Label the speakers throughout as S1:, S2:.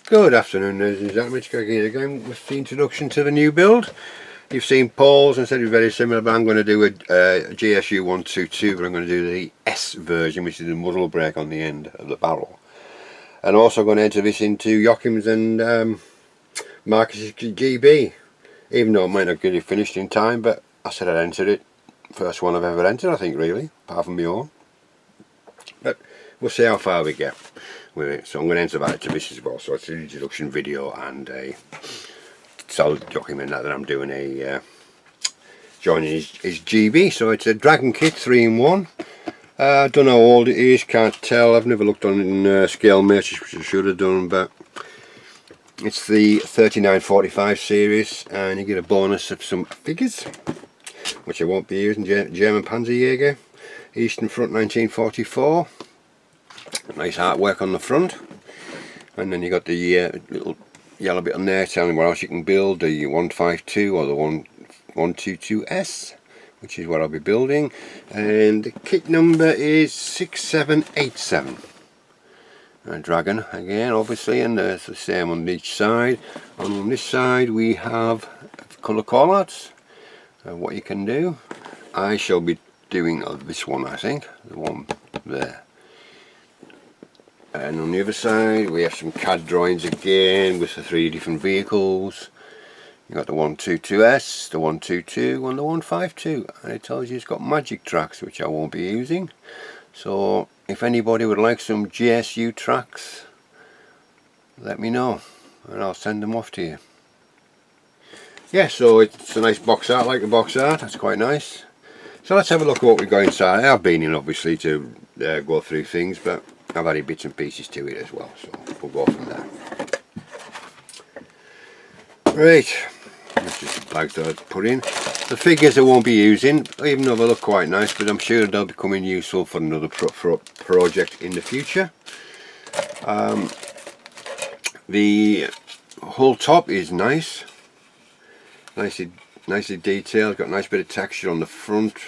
S1: Good afternoon, ladies and gentlemen. It's Greg here again with the introduction to the new build. You've seen Paul's and said it's very similar, but I'm going to do a JSU-122, but I'm going to do the S version, which is the muzzle brake on the end of the barrel. And also going to enter this into Joachim's and Marcus's GB, even though it might not get it finished in time, but I said I'd enter it. First one I've ever entered, I think, really, apart from my own. But we'll see how far we get with it. So I'm going to enter that to this as well. So it's an introduction video and a tell Joachim and that I'm doing a joining his GB. So it's a Dragon kit 3-in-1. I don't know how old it is, can't tell. I've never looked on scale measures, which I should have done, but it's the 3945 series, and you get a bonus of some figures, which I won't be using. German Panzerjager, Eastern Front 1944. Nice artwork on the front, and then you got the little yellow bit on there telling what else you can build, the 152 or the 122S, which is what I'll be building, and the kit number is 6787. Dragon again, obviously, and it's the same on each side. On this side we have colour callouts, what you can do. I shall be doing this one, I think, the one there. And on the other side we have some CAD drawings again with the 3 different vehicles. You got the 122S, the 122 and the 152, and it tells you it's got magic tracks, which I won't be using. So if anybody would like some JSU tracks, let me know and I'll send them off to you. Yeah, so it's a nice box art, like the box art, that's quite nice. So let's have a look at what we've got inside. I've been in obviously to go through things, but I've added bits and pieces to it as well, so we'll go from there. Right, that's just the bags that I've put in. The figures I won't be using, even though they look quite nice, but I'm sure they'll be coming useful for another project in the future. The whole top is nice, nicely detailed, got a nice bit of texture on the front.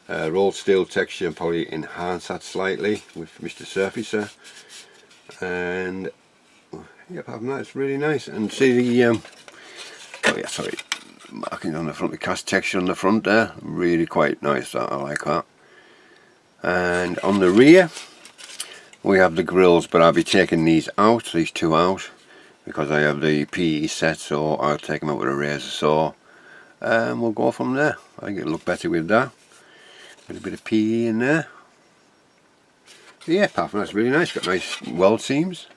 S1: Rolled steel texture, and probably enhance that slightly with Mr. Surfacer, and yeah, apart from that it's really nice. And see the oh yeah, sorry, marking on the front, the cast texture on the front there, really quite nice, that I like that. And on the rear we have the grills, but I'll be taking these out, these two out, because I have the PE set, so I'll take them out with a razor saw and we'll go from there. I think it'll look better with that. Got a bit of PE in there. Yeah, apart from that's really nice. Got nice weld seams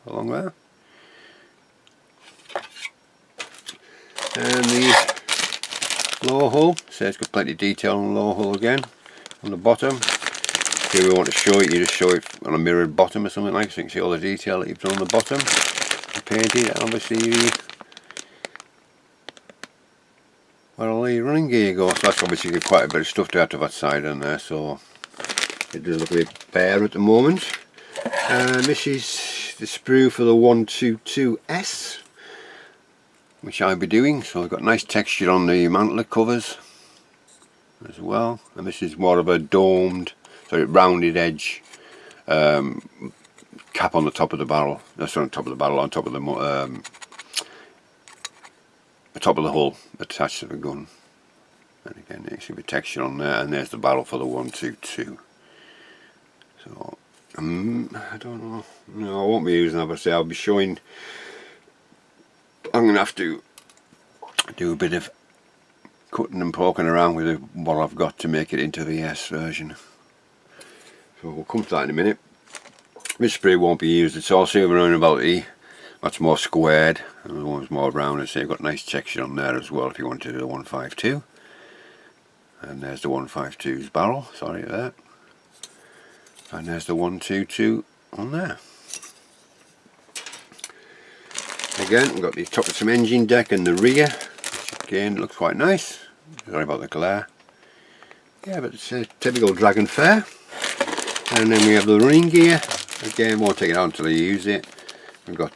S1: along there. And the lower hull, so it's got plenty of detail on the lower hull again. On the bottom, here we want to show it, you just show it on a mirrored bottom or something like that, so you can see all the detail that you've done on the bottom. The painted, and obviously where all the running gear goes. So that's obviously got quite a bit of stuff to add to that side on there, so it does look a bit bare at the moment. And this is the sprue for the 122S, which I'll be doing. So I've got nice texture on the mantlet covers as well, and this is more of a domed, sorry, rounded edge cap on the top of the barrel. That's on top of the barrel, on top of the top of the hull attached to the gun. And again, you see the texture on there, and there's the barrel for the 122. So I don't know. No, I won't be using that, but I'll be showing. I'm going to have to do a bit of cutting and poking around with what I've got to make it into the S version. So we'll come to that in a minute. This spray won't be used. It's all silver around about E. That's more squared, and the one's more rounded, so you've got nice texture on there as well if you want to do the 152. And there's the 152's barrel, sorry for that. And there's the 122 on there. Again, we've got the top of some engine deck and the rear, which again looks quite nice. Sorry about the glare. Yeah, but it's a typical Dragon fare. And then we have the running gear. Again, won't take it out until I use it. We've got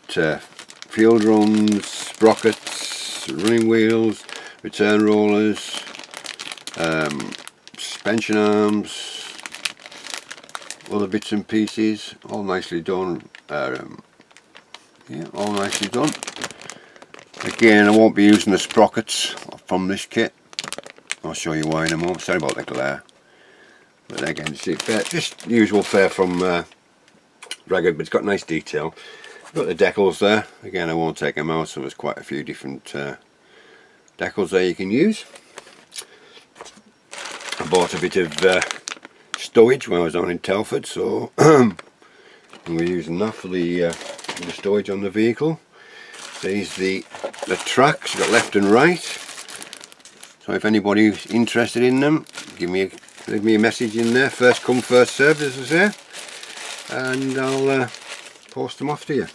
S1: fuel drums, sprockets, running wheels, return rollers, suspension arms, other bits and pieces, all nicely done. Yeah, all nicely done. Again, I won't be using the sprockets from this kit. I'll show you why in a moment. Sorry about the glare. But again, see, just usual fare from Dragon, but it's got nice detail. Got the decals there. Again, I won't take them out, so there's quite a few different decals there you can use. I bought a bit of stowage when I was down in Telford, so we're using that for the stowage on the vehicle. These the tracks, you've got left and right. So if anybody's interested in them, leave me a message in there. First come, first served, as I say, and I'll post them off to you.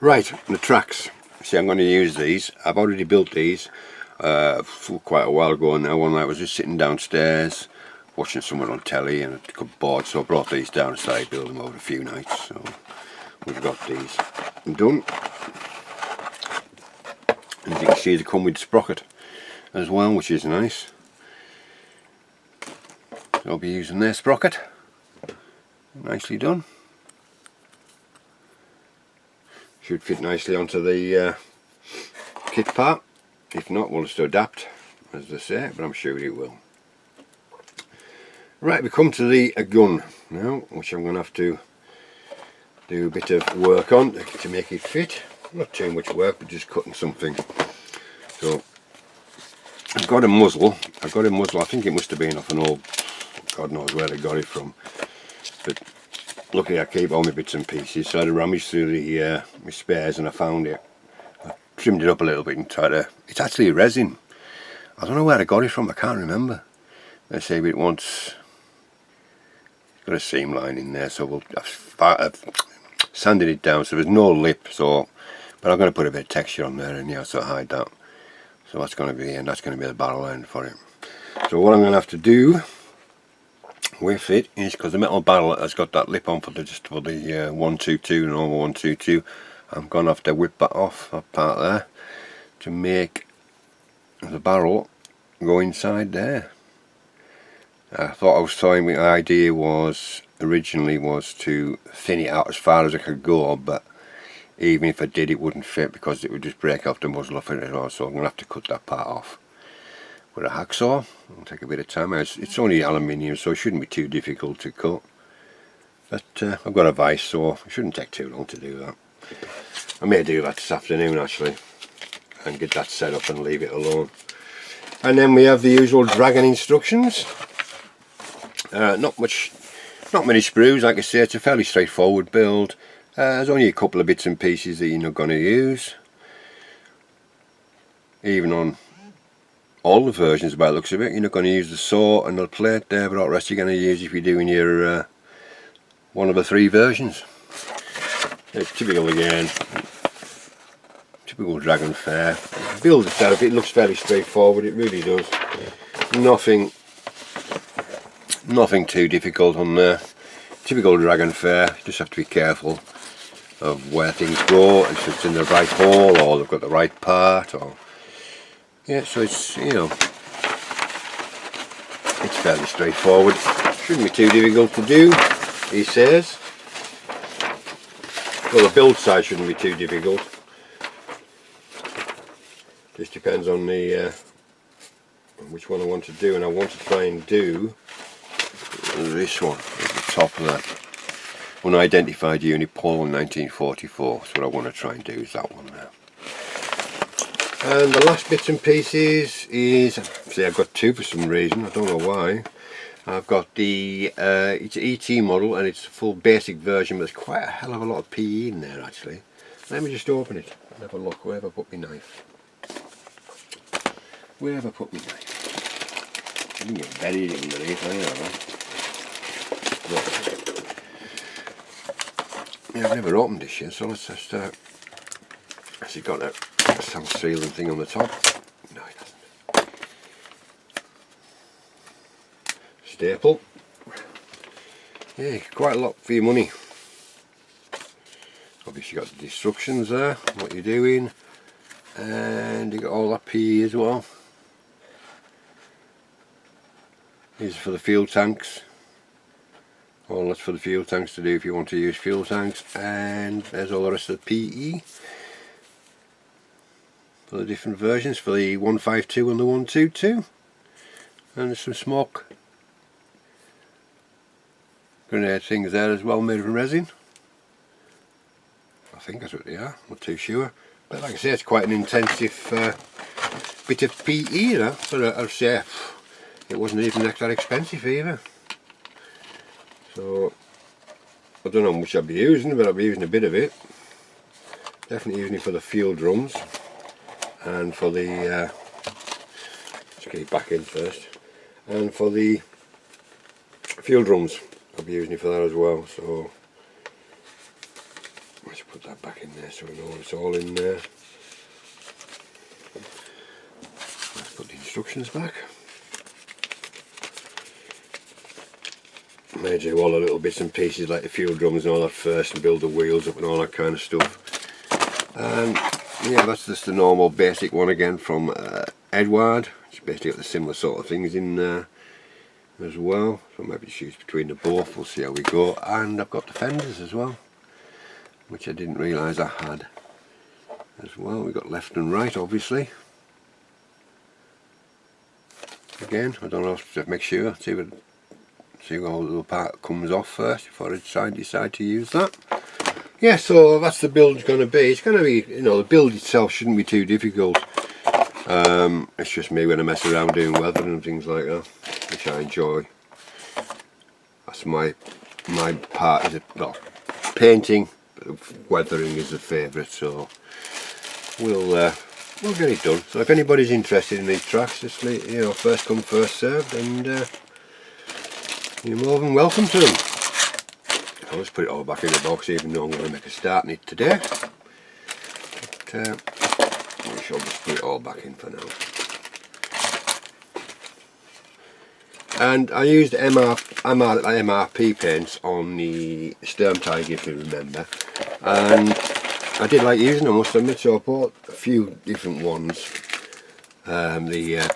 S1: Right, the tracks. See, I'm going to use these. I've already built these quite a while ago now. One night I was just sitting downstairs watching someone on telly and I got bored, so I brought these down and started building them over a few nights. So we've got these done. And as you can see, they come with sprocket as well, which is nice. So I'll be using their sprocket. Nicely done. Should fit nicely onto the kit part. If not, we'll just adapt, as they say, but I'm sure it will. Right, we come to the gun now, which I'm going to have to do a bit of work on to make it fit. Not too much work, but just cutting something. So I've got a muzzle. I think it must have been off an old, God knows where I got it from. But luckily I keep all my bits and pieces, so I had to rummage through the my spares and I found it. I trimmed it up a little bit and tried to. It's actually a resin. I don't know where I got it from. I can't remember. They say it wants. It's got a seam line in there, so I've sanded it down so there's no lip. So, but I'm going to put a bit of texture on there and yeah, so hide that. So that's going to be, and that's going to be the barrel end for it. So what I'm going to have to do with it is, because the metal barrel has got that lip on for the 122 and normal 122, I'm going to have to whip that off, that part there, to make the barrel go inside there. I thought I was telling me the idea was originally to thin it out as far as I could go, but even if I did, it wouldn't fit because it would just break off the muzzle off it as well. So I'm going to have to cut that part off with a hacksaw. It'll take a bit of time. It's only aluminium, so it shouldn't be too difficult to cut. But I've got a vise, so it shouldn't take too long to do that. I may do that this afternoon actually, and get that set up and leave it alone. And then we have the usual Dragon instructions. Not many sprues, like I say. It's a fairly straightforward build. There's only a couple of bits and pieces that you're not going to use. Even on all the versions by the looks of it, you're not going to use the saw and the plate there, but all the rest you're going to use if you're doing your one of the 3 versions. It's typical again. Typical Dragon fare. The build itself, it looks fairly straightforward, it really does. Nothing too difficult on there. Typical Dragon fare, just have to be careful of where things go, if it's in the right hole or they've got the right part, or yeah, so it's, you know, it's fairly straightforward. Shouldn't be too difficult to do, he says. Well, the build side shouldn't be too difficult. Just depends on the which one I want to do, and I want to try and do this one at the top of that unidentified unit Paul in 1944. So what I want to try and do is that one there. And the last bits and pieces is, see, I've got 2 for some reason, I don't know why. I've got the it's an ET model and it's a full basic version, but there's quite a hell of a lot of PE in there actually. Let me just open it and have a look. Where have I put my knife? Where have I put my knife? I didn't get buried underneath, I know. Yeah, I've never opened this yet, so let's just has it got a self-sealing thing on the top? No, it hasn't. Staple. Yeah, quite a lot for your money. Obviously you got the instructions there, what you're doing, and you got all that PE as well. These are for the fuel tanks. all that's for the fuel tanks to do if you want to use fuel tanks, and there's all the rest of the PE for the different versions, for the 152 and the 122, and there's some smoke grenade things there as well, made of resin. I think that's what they are, I'm not too sure, but like I say, it's quite an intensive bit of PE, you know. But I'd say it wasn't even that expensive either. So I don't know how much I'll be using, but I'll be using a bit of it. Definitely using it for the fuel drums and for the let's get it back in first, and for the fuel drums I'll be using it for that as well. So let's put that back in there so we know it's all in there. Let's put the instructions back. May do all the little bits and pieces like the fuel drums and all that first, and build the wheels up and all that kind of stuff. And yeah, that's just the normal basic one again from Edward. It's basically got the similar sort of things in there as well, so maybe choose between the both, we'll see how we go. And I've got the fenders as well, which I didn't realise I had as well. We've got left and right, obviously. Again, I don't know, to make sure, see how the little part comes off first before I decide to use that. Yeah, so that's the build going to be. It's going to be, you know, the build itself shouldn't be too difficult. It's just me when I mess around doing weathering and things like that, which I enjoy. That's my part, is well, painting, but weathering is the favourite, so we'll get it done. So if anybody's interested in these tracks, just, you know, first come first served, and you're more than welcome to them. I'll just put it all back in the box, even though I'm going to make a start on it today. But we shall just put it all back in for now. And I used MRP paints on the Sturm Tiger, if you remember, and I did like using them, I must admit, so I bought a few different ones, the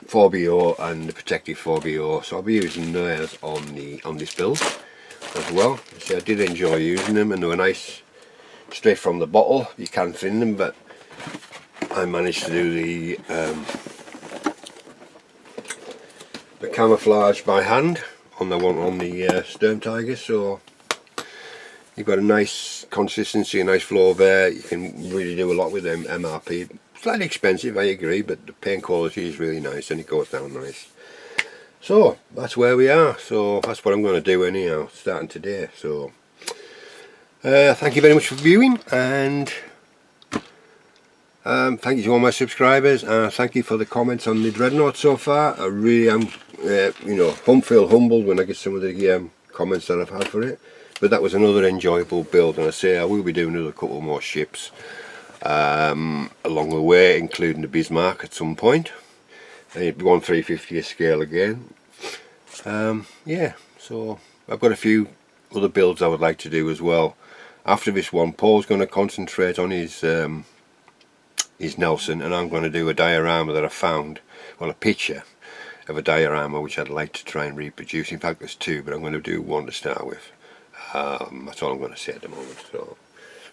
S1: 4BO and the protective 4BO, so I'll be using those on this build as well. So I did enjoy using them, and they were nice straight from the bottle. You can thin them, but I managed to do the camouflage by hand on the one on the Sturm Tiger, so you've got a nice consistency, a nice flow there. You can really do a lot with them MRP. Slightly expensive, I agree, but the paint quality is really nice and it goes down nice. So that's where we are. So that's what I'm going to do anyhow, starting today. So thank you very much for viewing, and thank you to all my subscribers, and thank you for the comments on the Dreadnought so far. I really am, you know, feel humbled when I get some of the comments that I've had for it. But that was another enjoyable build, and I say I will be doing another couple more ships along the way, including the Bismarck at some point. And it'd be 1/350th scale again. Yeah, so I've got a few other builds I would like to do as well. After this one, Paul's going to concentrate on his Nelson, and I'm going to do a diorama that I found, well, a picture of a diorama which I'd like to try and reproduce. In fact, there's two, but I'm going to do one to start with. That's all I'm going to say at the moment. So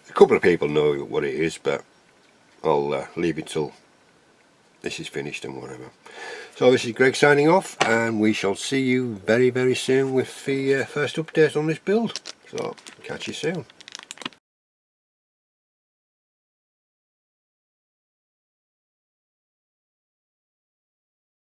S1: a couple of people know what it is, but I'll leave it till this is finished and whatever. So this is Greg signing off, and we shall see you very, very soon with the first update on this build. So catch you soon.